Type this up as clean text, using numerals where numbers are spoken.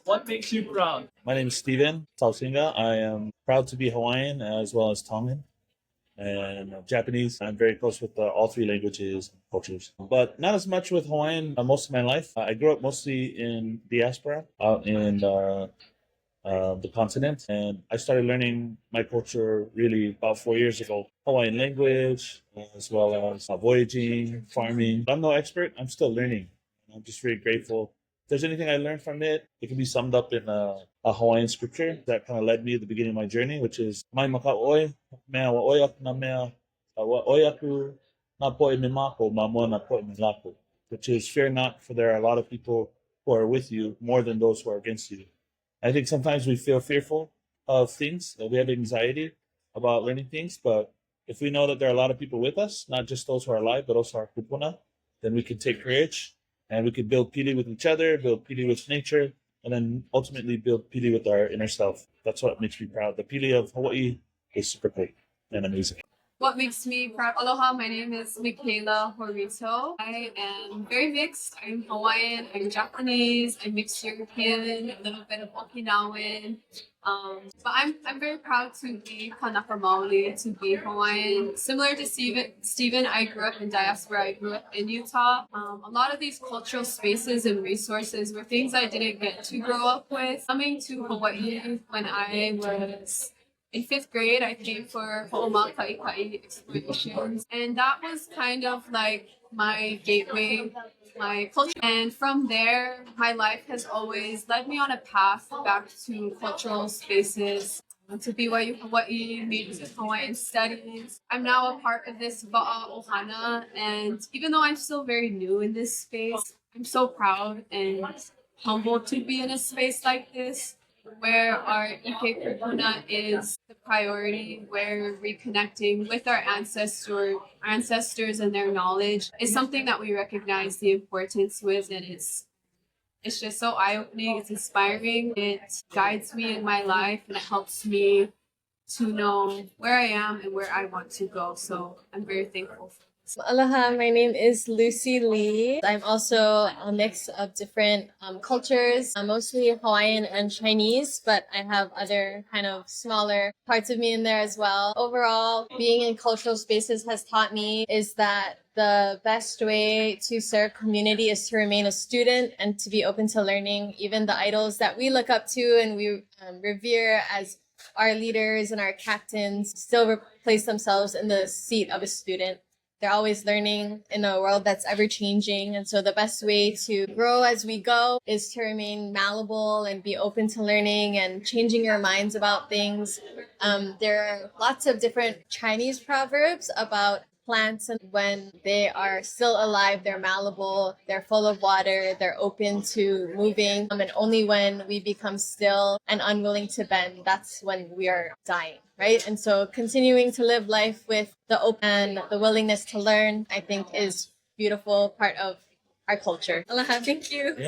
What makes you proud? My name is Steven Tausinga. I am proud to be Hawaiian as well as Tongan and Japanese. I'm very close with all three languages and cultures, but not as much with Hawaiian most of my life. I grew up mostly in diaspora out in the continent, and I started learning my culture really about 4 years ago. Hawaiian language, as well as voyaging, farming. I'm no expert. I'm still learning. I'm just really grateful. If there's anything I learned from it, it can be summed up in a Hawaiian scripture that kind of led me at the beginning of my journey, which is "Mai maka oi, mea wa oi aku na mea, wa oi aku na poe me mako, ma moa na poe me lako," which is "Fear not, for there are a lot of people who are with you more than those who are against you." I think sometimes we feel fearful of things, that we have anxiety about learning things, but if we know that there are a lot of people with us, not just those who are alive, but also our kupuna, then we can take courage and we can build pili with each other, build pili with nature, and then ultimately build pili with our inner self. That's what makes me proud. The pili of Hawaii is super cool and amazing. What makes me proud? Aloha, my name is Michaela Horitho. I am very mixed. I'm Hawaiian, I'm Japanese, I'm mixed European, a little bit of Okinawan. But I'm very proud to be Kanaka Maoli, to be Hawaiian. Similar to Steven, I grew up in diaspora. I grew up in Utah. A lot of these cultural spaces and resources were things I didn't get to grow up with. Coming to Hawaii when I was in 5th grade, I came for Ho'omaka'ikai explorations, and that was kind of like my gateway, my culture. And from there, my life has always led me on a path back to cultural spaces, to BYU Hawaii, majors in Hawaiian studies. I'm now a part of this Va'a Ohana, and even though I'm still very new in this space, I'm so proud and humbled to be in a space like this, where our Ike Kupuna is the priority, where reconnecting with our ancestors and their knowledge is something that we recognize the importance with, and it's just so eye-opening, it's inspiring, it guides me in my life, and it helps me to know where I am and where I want to go. So I'm very thankful for this. Aloha, my name is Lucy Lee. I'm also a mix of different cultures, mostly Hawaiian and Chinese, but I have other kind of smaller parts of me in there as well. Overall, being in cultural spaces has taught me is that the best way to serve community is to remain a student and to be open to learning. Even the idols that we look up to and we revere as our leaders and our captains still place themselves in the seat of a student. They're always learning in a world that's ever changing. And so the best way to grow as we go is to remain malleable and be open to learning and changing your minds about things. There are lots of different Chinese proverbs about plants, and when they are still alive, they're malleable, they're full of water, they're open to moving. And only when we become still and unwilling to bend, that's when we are dying, right? And so continuing to live life with the open and the willingness to learn, I think, is beautiful part of our culture. Aloha, thank you. Yeah.